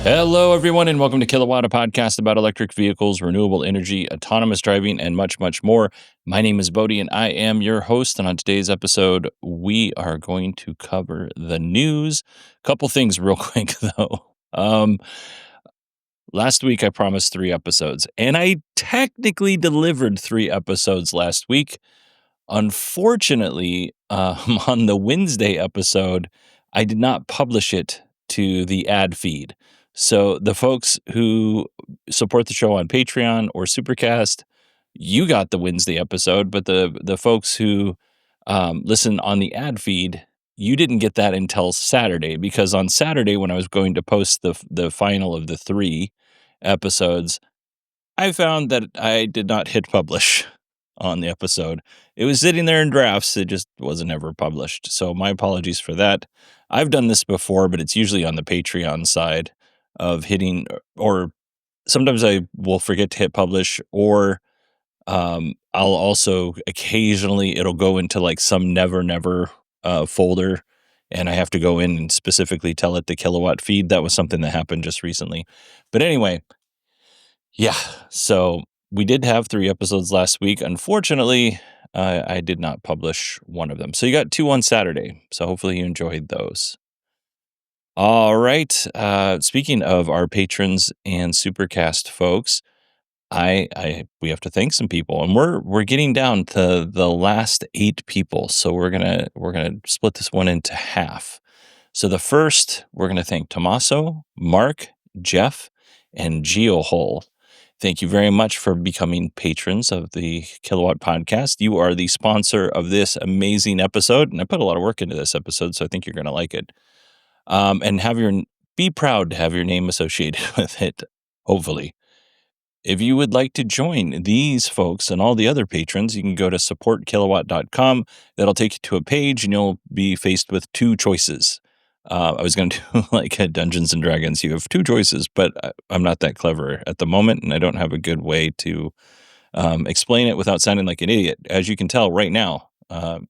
Hello, everyone, and welcome to Kilowatt, a podcast about electric vehicles, renewable energy, autonomous driving, and much, much more. My name is Bodie, and I am your host. And on today's episode, we are going to cover the news. Couple things real quick, though. Last week, I promised 3 episodes, and I technically delivered 3 episodes last week. Unfortunately, on the Wednesday episode, I did not publish it to the ad feed. So the folks who support the show on Patreon or Supercast, you got the Wednesday episode, but the folks who listen on the ad feed, you didn't get that until Saturday, because on Saturday when I was going to post the final of the 3 episodes, I found that I did not hit publish on the episode. It was sitting there in drafts. It just wasn't ever published. So my apologies for that. I've done this before, but it's usually on the Patreon side of hitting, or sometimes I will forget to hit publish, or I'll also occasionally, it'll go into like some never folder, and I have to go in and specifically tell it the Kilowatt feed. That was something that happened just recently. But anyway, yeah, so we did have 3 episodes last week. Unfortunately, I did not publish one of them. So you got 2 on Saturday. So hopefully you enjoyed those. All right. Speaking of our patrons and Supercast folks, we have to thank some people, and we're getting down to the last 8 people. So we're gonna split this one into half. So the first, we're gonna thank Tommaso, Mark, Jeff, and GeoHole. Thank you very much for becoming patrons of the Kilowatt podcast. You are the sponsor of this amazing episode, and I put a lot of work into this episode, so I think you're going to like it. And be proud to have your name associated with it, hopefully. If you would like to join these folks and all the other patrons, you can go to supportkilowatt.com. That'll take you to a page, and you'll be faced with 2 choices. I was going to do like a Dungeons and Dragons. You have 2 choices, but I'm not that clever at the moment, and I don't have a good way to explain it without sounding like an idiot, as you can tell right now,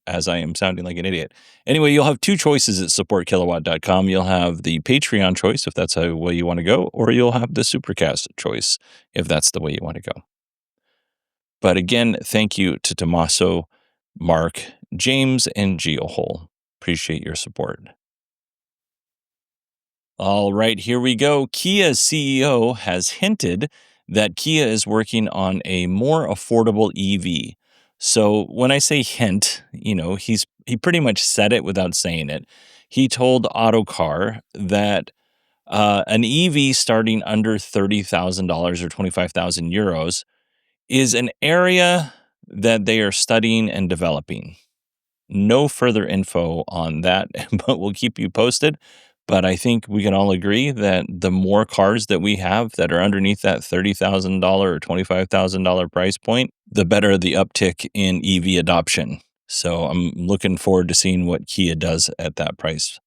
as I am sounding like an idiot. Anyway, you'll have 2 choices at supportkilowatt.com. You'll have the Patreon choice, if that's the way you want to go, or you'll have the Supercast choice, if that's the way you want to go. But again, thank you to Tommaso, Mark, James, and GeoHole. Appreciate your support. All right, here we go. Kia's CEO has hinted that Kia is working on a more affordable EV. So when I say hint, he pretty much said it without saying it. He told Autocar that an EV starting under $30,000 or 25,000 euros is an area that they are studying and developing. No further info on that, but we'll keep you posted. But I think we can all agree that the more cars that we have that are underneath that $30,000 or $25,000 price point, the better the uptick in EV adoption. So I'm looking forward to seeing what Kia does at that price.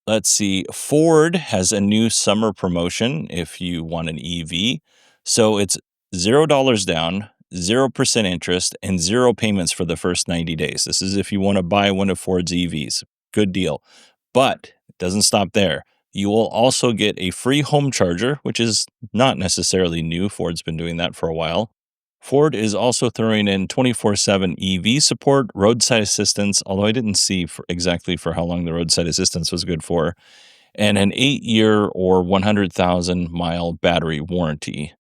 Let's see. Ford has a new summer promotion if you want an EV. So it's $0 down, 0% interest, and 0 payments for the first 90 days. This is if you want to buy one of Ford's EVs. Good deal. But it doesn't stop there. You will also get a free home charger, which is not necessarily new. Ford's been doing that for a while. Ford is also throwing in 24/7 EV support, roadside assistance, although I didn't see exactly for how long the roadside assistance was good for, and an 8-year or 100,000-mile battery warranty.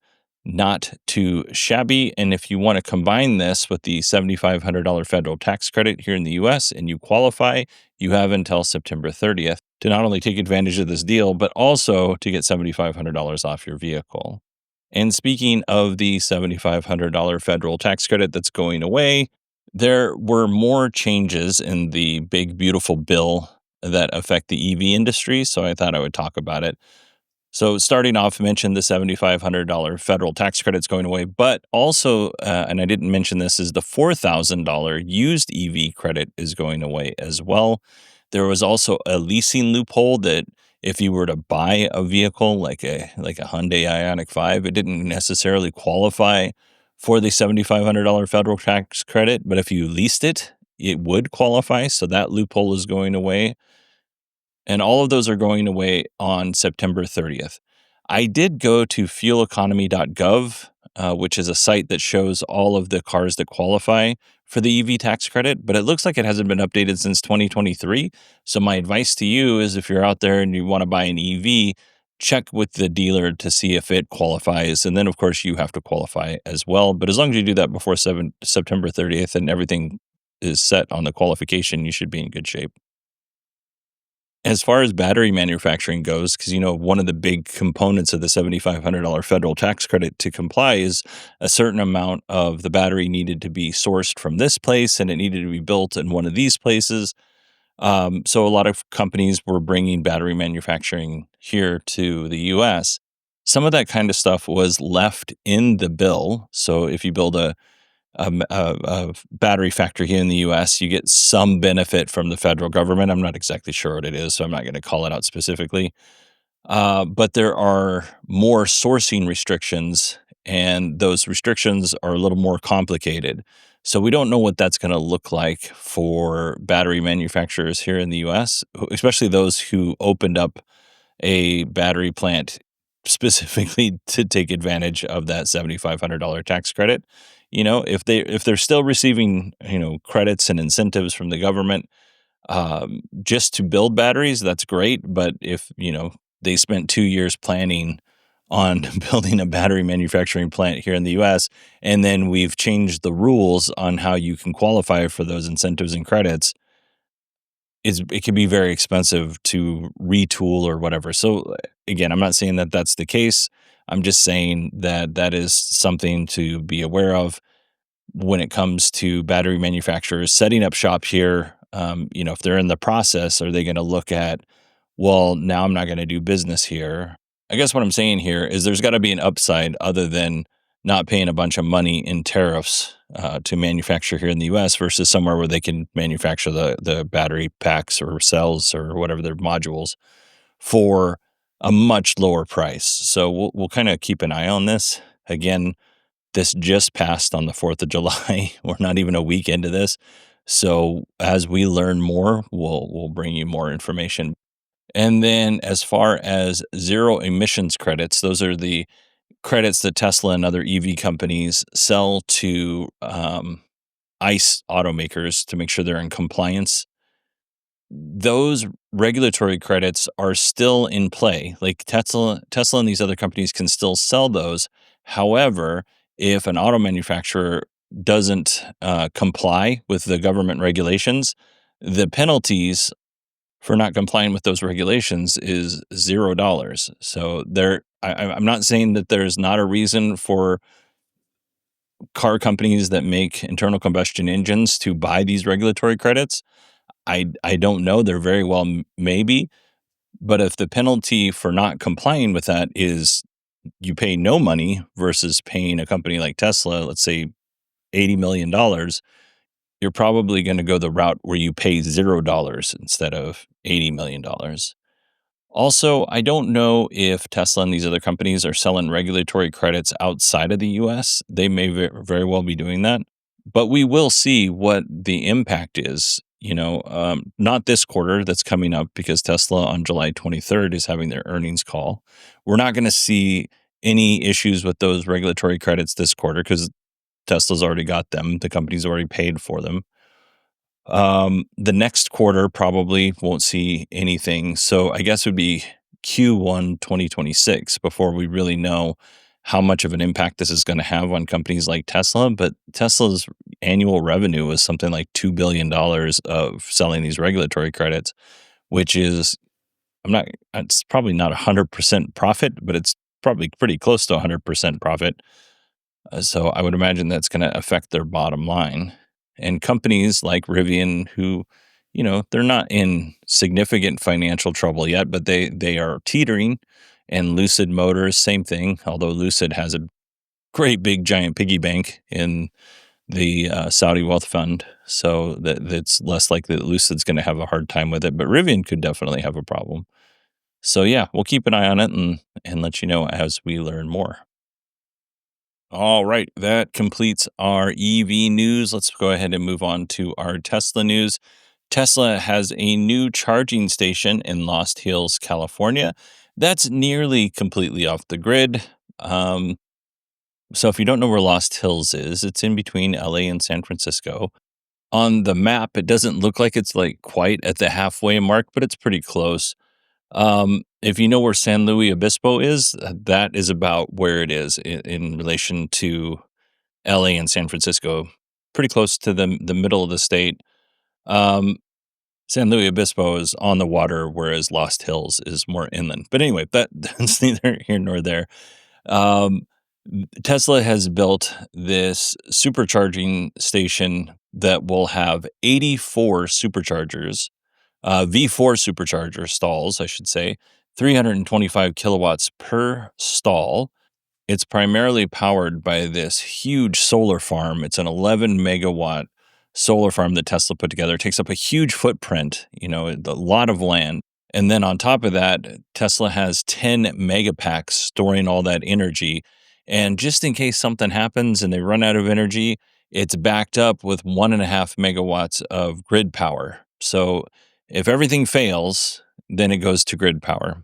Not too shabby. And if you want to combine this with the $7,500 federal tax credit here in the U.S. and you qualify, you have until September 30th to not only take advantage of this deal, but also to get $7,500 off your vehicle. And speaking of the $7,500 federal tax credit that's going away, there were more changes in the big, beautiful bill that affect the EV industry, so I thought I would talk about it. So starting off, I mentioned the $7,500 federal tax credit's going away, but also, and I didn't mention this, is the $4,000 used EV credit is going away as well. There was also a leasing loophole that if you were to buy a vehicle like a Hyundai Ioniq 5, it didn't necessarily qualify for the $7,500 federal tax credit, but if you leased it, it would qualify. So that loophole is going away. and all of those are going away on September 30th. I did go to fueleconomy.gov, which is a site that shows all of the cars that qualify for the EV tax credit, but it looks like it hasn't been updated since 2023. So my advice to you is if you're out there and you want to buy an EV, check with the dealer to see if it qualifies. And then, of course, you have to qualify as well. But as long as you do that before September 30th and everything is set on the qualification, you should be in good shape. As far as battery manufacturing goes, because one of the big components of the $7,500 federal tax credit to comply is a certain amount of the battery needed to be sourced from this place and it needed to be built in one of these places. So a lot of companies were bringing battery manufacturing here to the US. Some of that kind of stuff was left in the bill. So if you build a battery factory here in the US, you get some benefit from the federal government. I'm not exactly sure what it is, so I'm not going to call it out specifically. But there are more sourcing restrictions, and those restrictions are a little more complicated. So we don't know what that's going to look like for battery manufacturers here in the US, especially those who opened up a battery plant specifically to take advantage of that $7,500 tax credit. If they're still receiving, credits and incentives from the government, just to build batteries, that's great. But if, they spent 2 years planning on building a battery manufacturing plant here in the US, and then we've changed the rules on how you can qualify for those incentives and credits, it can be very expensive to retool or whatever. So again, I'm not saying that that's the case. I'm just saying that that is something to be aware of when it comes to battery manufacturers setting up shop here. If they're in the process, are they going to look at, well, now I'm not going to do business here? I guess what I'm saying here is there's got to be an upside other than not paying a bunch of money in tariffs to manufacture here in the US versus somewhere where they can manufacture the battery packs or cells or whatever their modules for a much lower price. So we'll kind of keep an eye on this. Again, this just passed on the 4th of July. We're not even a week into this. So as we learn more, we'll bring you more information. And then as far as zero emissions credits, those are the credits that Tesla and other EV companies sell to ICE automakers to make sure they're in compliance. Those regulatory credits are still in play. Like Tesla and these other companies can still sell those. However, if an auto manufacturer doesn't comply with the government regulations, the penalties for not complying with those regulations is $0. So I'm not saying that there's not a reason for car companies that make internal combustion engines to buy these regulatory credits. I don't know. There very well maybe, but if the penalty for not complying with that is you pay no money versus paying a company like Tesla, let's say $80 million, you're probably going to go the route where you pay $0 instead of $80 million. Also, I don't know if Tesla and these other companies are selling regulatory credits outside of the US. They may very well be doing that, but we will see what the impact is. Not this quarter that's coming up because Tesla on July 23rd is having their earnings call. We're not going to see any issues with those regulatory credits this quarter because Tesla's already got them. The company's already paid for them. The next quarter probably won't see anything. So I guess it would be Q1 2026 before we really know how much of an impact this is going to have on companies like Tesla. But Tesla's annual revenue was something like $2 billion of selling these regulatory credits, which is, it's probably not 100% profit, but it's probably pretty close to 100% profit. So I would imagine that's going to affect their bottom line. And companies like Rivian, who, they're not in significant financial trouble yet, but they are teetering. And Lucid Motors, same thing. Although Lucid has a great big giant piggy bank in the Saudi wealth fund, so that it's less likely that Lucid's going to have a hard time with it. But Rivian could definitely have a problem. So yeah, we'll keep an eye on it and let you know as we learn more. All right, that completes our EV news. Let's go ahead and move on to our Tesla news. Tesla has a new charging station in Lost Hills, California. That's nearly completely off the grid. Um, so if you don't know where Lost Hills is, it's in between LA and San Francisco. On the map, it doesn't look like it's like quite at the halfway mark, but it's pretty close. If you know where San Luis Obispo is, that is about where it is in relation to LA and San Francisco. Pretty close to the middle of the state. Um, San Luis Obispo is on the water, whereas Lost Hills is more inland. But anyway, that's neither here nor there. Um, Tesla has built this supercharging station that will have 84 superchargers, V4 supercharger stalls, I should say, 325 kilowatts per stall. It's primarily powered by this huge solar farm. It's an 11 megawatt solar farm that Tesla put together. It takes up a huge footprint, a lot of land. And then on top of that, Tesla has 10 megapacks storing all that energy. And just in case something happens and they run out of energy, it's backed up with 1.5 megawatts of grid power. So if everything fails, then it goes to grid power.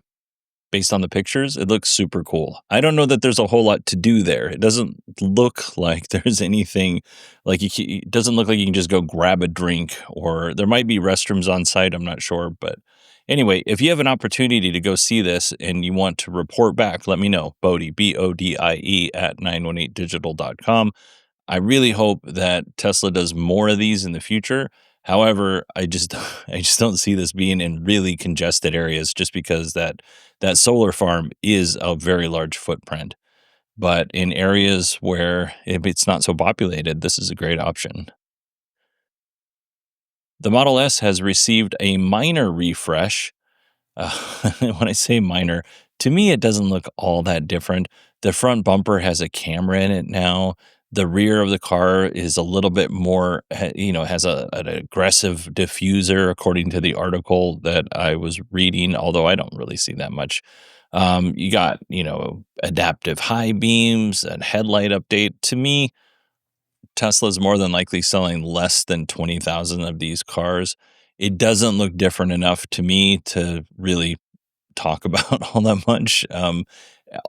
Based on the pictures, it looks super cool. I don't know that there's a whole lot to do there. It doesn't look like there's anything like it doesn't look like you can just go grab a drink, or there might be restrooms on site. I'm not sure. But anyway, if you have an opportunity to go see this and you want to report back, let me know. Bodie, BODIE at 918digital.com. I really hope that Tesla does more of these in the future. However, I just don't see this being in really congested areas just because that solar farm is a very large footprint. But in areas where if it's not so populated, this is a great option. The Model S has received a minor refresh. When I say minor, to me, it doesn't look all that different. The front bumper has a camera in it now. The rear of the car is a little bit more, has an aggressive diffuser, according to the article that I was reading, although I don't really see that much. You got, adaptive high beams and headlight update. To me, Tesla's more than likely selling less than 20,000 of these cars. It doesn't look different enough to me to really talk about all that much.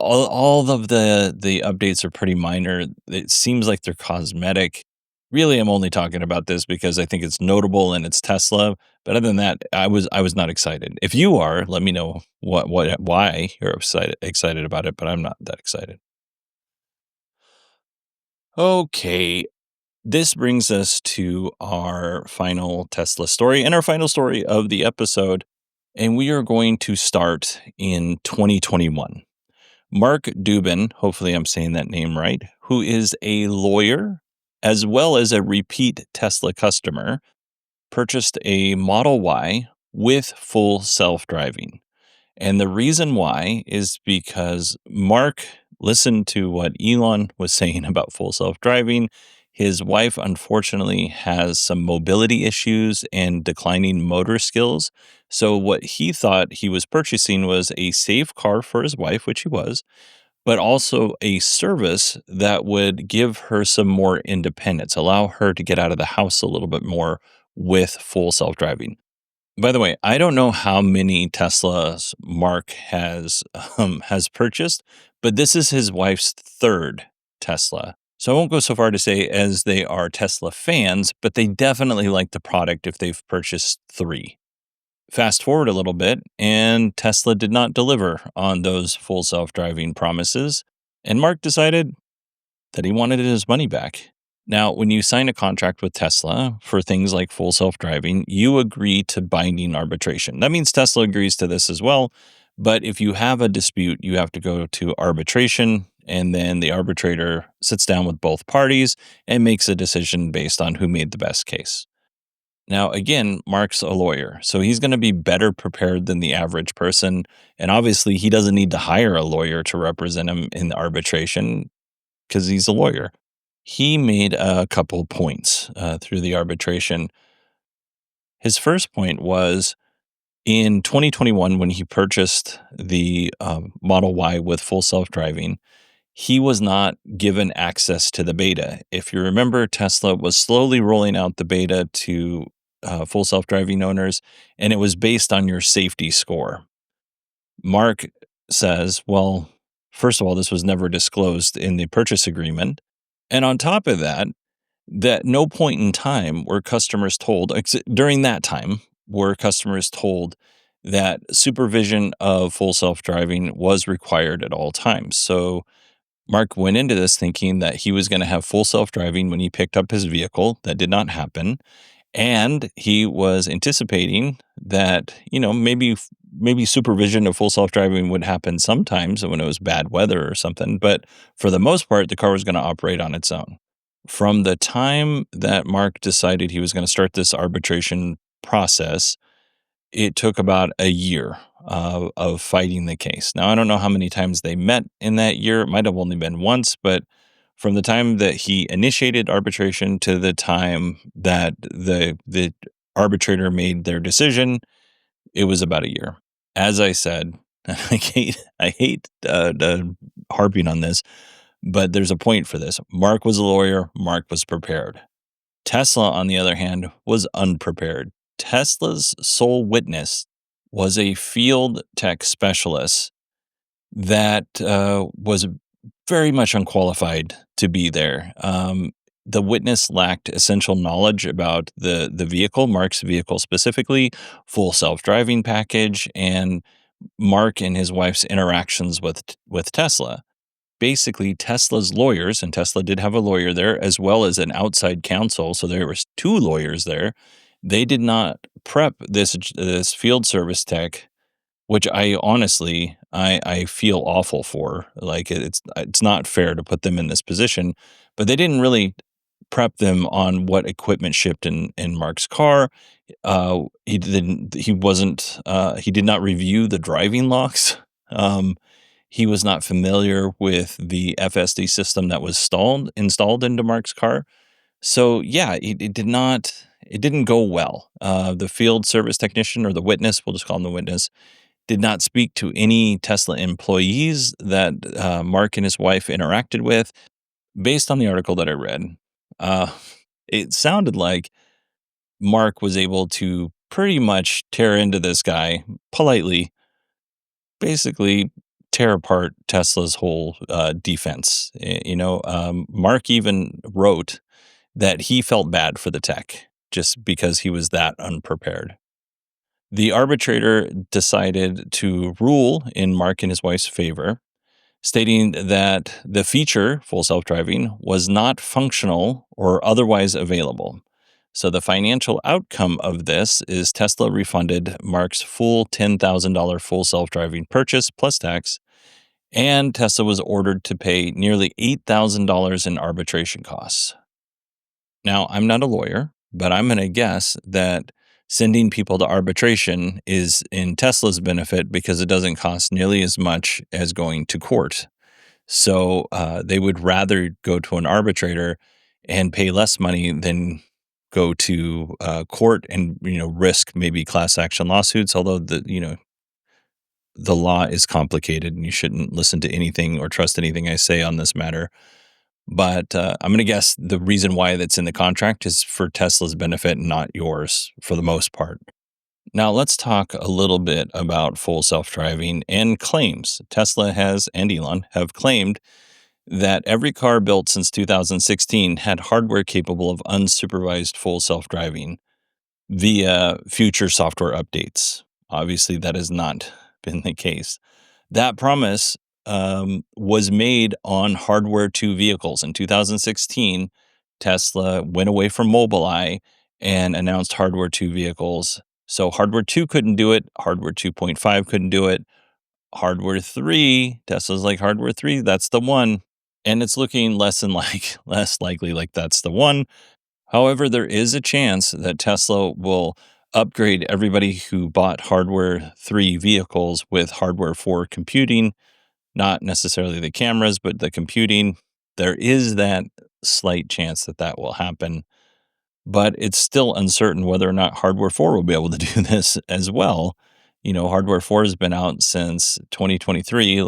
All of the updates are pretty minor. It seems like they're cosmetic. Really, I'm only talking about this because I think it's notable and it's Tesla. But other than that, I was not excited. If you are, let me know why you're excited about it. But I'm not that excited. Okay, this brings us to our final Tesla story and our final story of the episode. And we are going to start in 2021. Mark Dubin, hopefully I'm saying that name right, who is a lawyer as well as a repeat Tesla customer, purchased a Model Y with full self-driving. And the reason why is because Mark listened to what Elon was saying about full self driving. His wife, unfortunately, has some mobility issues and declining motor skills. So, what he thought he was purchasing was a safe car for his wife, which he was, but also a service that would give her some more independence, allow her to get out of the house a little bit more with full self driving. By the way, I don't know how many Teslas Mark has purchased, but this is his wife's third Tesla. So I won't go so far to say as they are Tesla fans, but they definitely like the product if they've purchased three. Fast forward a little bit, and Tesla did not deliver on those full self-driving promises, and Mark decided that he wanted his money back. Now, when you sign a contract with Tesla for things like full self driving, you agree to binding arbitration. That means Tesla agrees to this as well. But if you have a dispute, you have to go to arbitration, and then the arbitrator sits down with both parties and makes a decision based on who made the best case. Now, again, Mark's a lawyer, so he's going to be better prepared than the average person. And obviously, he doesn't need to hire a lawyer to represent him in the arbitration because he's a lawyer. He made a couple points through the arbitration. His first point was in 2021, when he purchased the Model Y with full self driving, he was not given access to the beta. If you remember, Tesla was slowly rolling out the beta to full self-driving owners, and it was based on your safety score. Mark says, well, first of all, this was never disclosed in the purchase agreement. And on top of that, that no point in time were customers told, during that time, were customers told that supervision of full self-driving was required at all times. So Mark went into this thinking that he was going to have full self-driving when he picked up his vehicle. That did not happen. And he was anticipating that, maybe supervision of full self-driving would happen sometimes when it was bad weather or something, but for the most part, the car was going to operate on its own. From the time that Mark decided he was going to start this arbitration process, it took about a year of fighting the case. Now, I don't know how many times they met in that year. It might have only been once, but from the time that he initiated arbitration to the time that the arbitrator made their decision, it was about a year. As I said, I hate harping on this, but there's a point for this. Mark was a lawyer. Mark was prepared. Tesla, on the other hand, was unprepared. Tesla's sole witness was a field tech specialist that was very much unqualified to be there. The witness lacked essential knowledge about the vehicle, Mark's vehicle specifically, full self-driving package, and Mark and his wife's interactions with Tesla. Basically, Tesla's lawyers, and Tesla did have a lawyer there, as well as an outside counsel, so there was two lawyers there. They did not prep this field service tech, which I honestly I feel awful for. Like, it's not fair to put them in this position, but they didn't really prep them on what equipment shipped in Mark's car. He did not review the driving logs. He was not familiar with the FSD system that was installed into Mark's car. So yeah, it didn't go well. The field service technician, or the witness, we'll just call him the witness, did not speak to any Tesla employees that Mark and his wife interacted with. Based on the article that I read, uh, it sounded like Mark was able to pretty much tear into this guy politely, basically tear apart Tesla's whole defense. Mark even wrote that he felt bad for the tech just because he was that unprepared. The arbitrator decided to rule in Mark and his wife's favor, stating that the feature, full self-driving, was not functional or otherwise available. So the financial outcome of this is Tesla refunded Mark's full $10,000 full self-driving purchase plus tax, and Tesla was ordered to pay nearly $8,000 in arbitration costs. Now, I'm not a lawyer, but I'm going to guess that sending people to arbitration is in Tesla's benefit because it doesn't cost nearly as much as going to court. So they would rather go to an arbitrator and pay less money than go to court and risk maybe class action lawsuits. Although the law is complicated and you shouldn't listen to anything or trust anything I say on this matter. But I'm going to guess the reason why that's in the contract is for Tesla's benefit, not yours, for the most part. Now, let's talk a little bit about full self-driving and claims. Tesla and Elon have claimed that every car built since 2016 had hardware capable of unsupervised full self-driving via future software updates. Obviously, that has not been the case. That promise was made on Hardware 2 vehicles. In 2016, Tesla went away from Mobileye and announced Hardware 2 vehicles. So Hardware 2 couldn't do it. Hardware 2.5 couldn't do it. Hardware 3, Tesla's like, Hardware 3, that's the one. And it's looking less likely like that's the one. However, there is a chance that Tesla will upgrade everybody who bought Hardware 3 vehicles with Hardware 4 computing, not necessarily the cameras, but the computing. There is that slight chance that will happen, but it's still uncertain whether or not Hardware 4 will be able to do this as well. Hardware 4 has been out since 2023,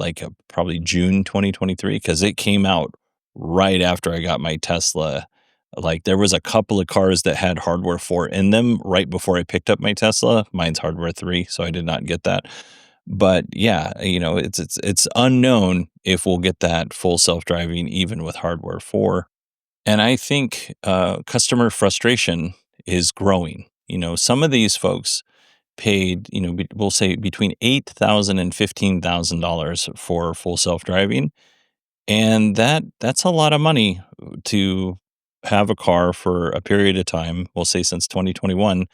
probably June 2023, because it came out right after I got my Tesla Like, there was a couple of cars that had hardware 4 in them right before I picked up my Tesla. Mine's hardware 3, so I did not get that. But yeah, it's unknown if we'll get that full self-driving even with hardware 4. And I think, customer frustration is growing. Some of these folks paid, we'll say between $8,000 and $15,000 for full self-driving, and that's a lot of money to have a car for a period of time, we'll say since 2021,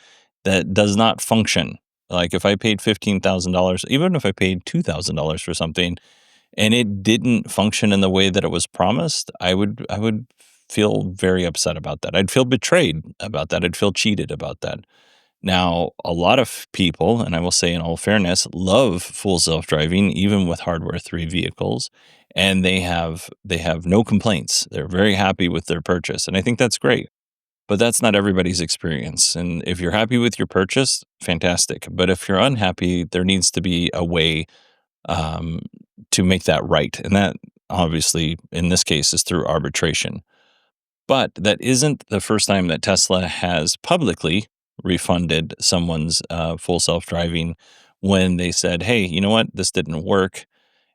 that does not function. Like, if I paid $15,000, even if I paid $2,000 for something and it didn't function in the way that it was promised, I would feel very upset about that. I'd feel betrayed about that. I'd feel cheated about that. Now, a lot of people, and I will say in all fairness, love full self-driving even with hardware 3 vehicles, and they have no complaints. They're very happy with their purchase, and I think that's great. But that's not everybody's experience, and if you're happy with your purchase, fantastic. But if you're unhappy, there needs to be a way, um, to make that right, and that obviously, in this case, is through arbitration. But that isn't the first time that Tesla has publicly refunded someone's full self driving when they said, hey, you know what? This didn't work.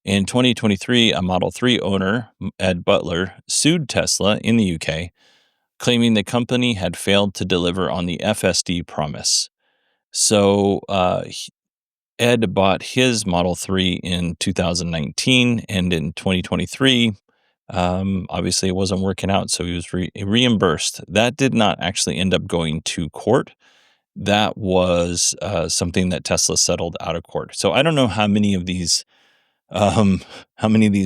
In 2023, a Model 3 owner, Ed Butler, sued Tesla in the UK, claiming the company had failed to deliver on the FSD promise. So Ed bought his Model 3 in 2019, and in 2023, obviously it wasn't working out, so he was reimbursed. That did not actually end up going to court. That was something that Tesla settled out of court. So I don't know um, how many of these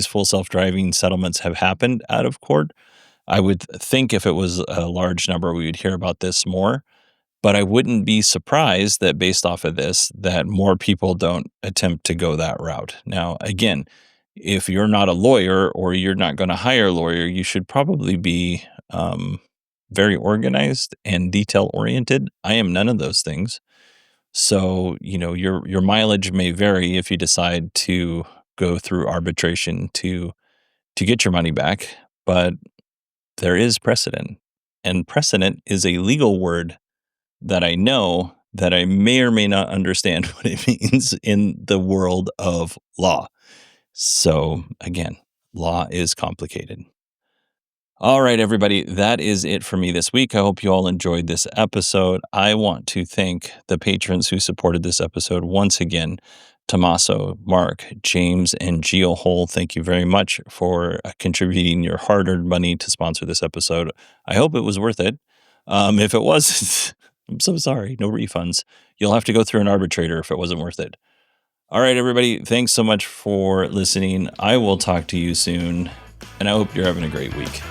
full self-driving settlements have happened out of court. I would think if it was a large number, we would hear about this more. But I wouldn't be surprised that based off of this, that more people don't attempt to go that route. Now, again, if you're not a lawyer or you're not going to hire a lawyer, you should probably be very organized and detail oriented. I am none of those things. So, your mileage may vary if you decide to go through arbitration to get your money back, but there is precedent. And precedent is a legal word that I know that I may or may not understand what it means in the world of law. So again, law is complicated. All right, everybody, that is it for me this week. I hope you all enjoyed this episode. I want to thank the patrons who supported this episode once again. Tommaso, Mark, James, and Geo Hole, thank you very much for contributing your hard-earned money to sponsor this episode. I hope it was worth it. If it was, I'm so sorry. No refunds. You'll have to go through an arbitrator if it wasn't worth it. All right, everybody, thanks so much for listening. I will talk to you soon, and I hope you're having a great week.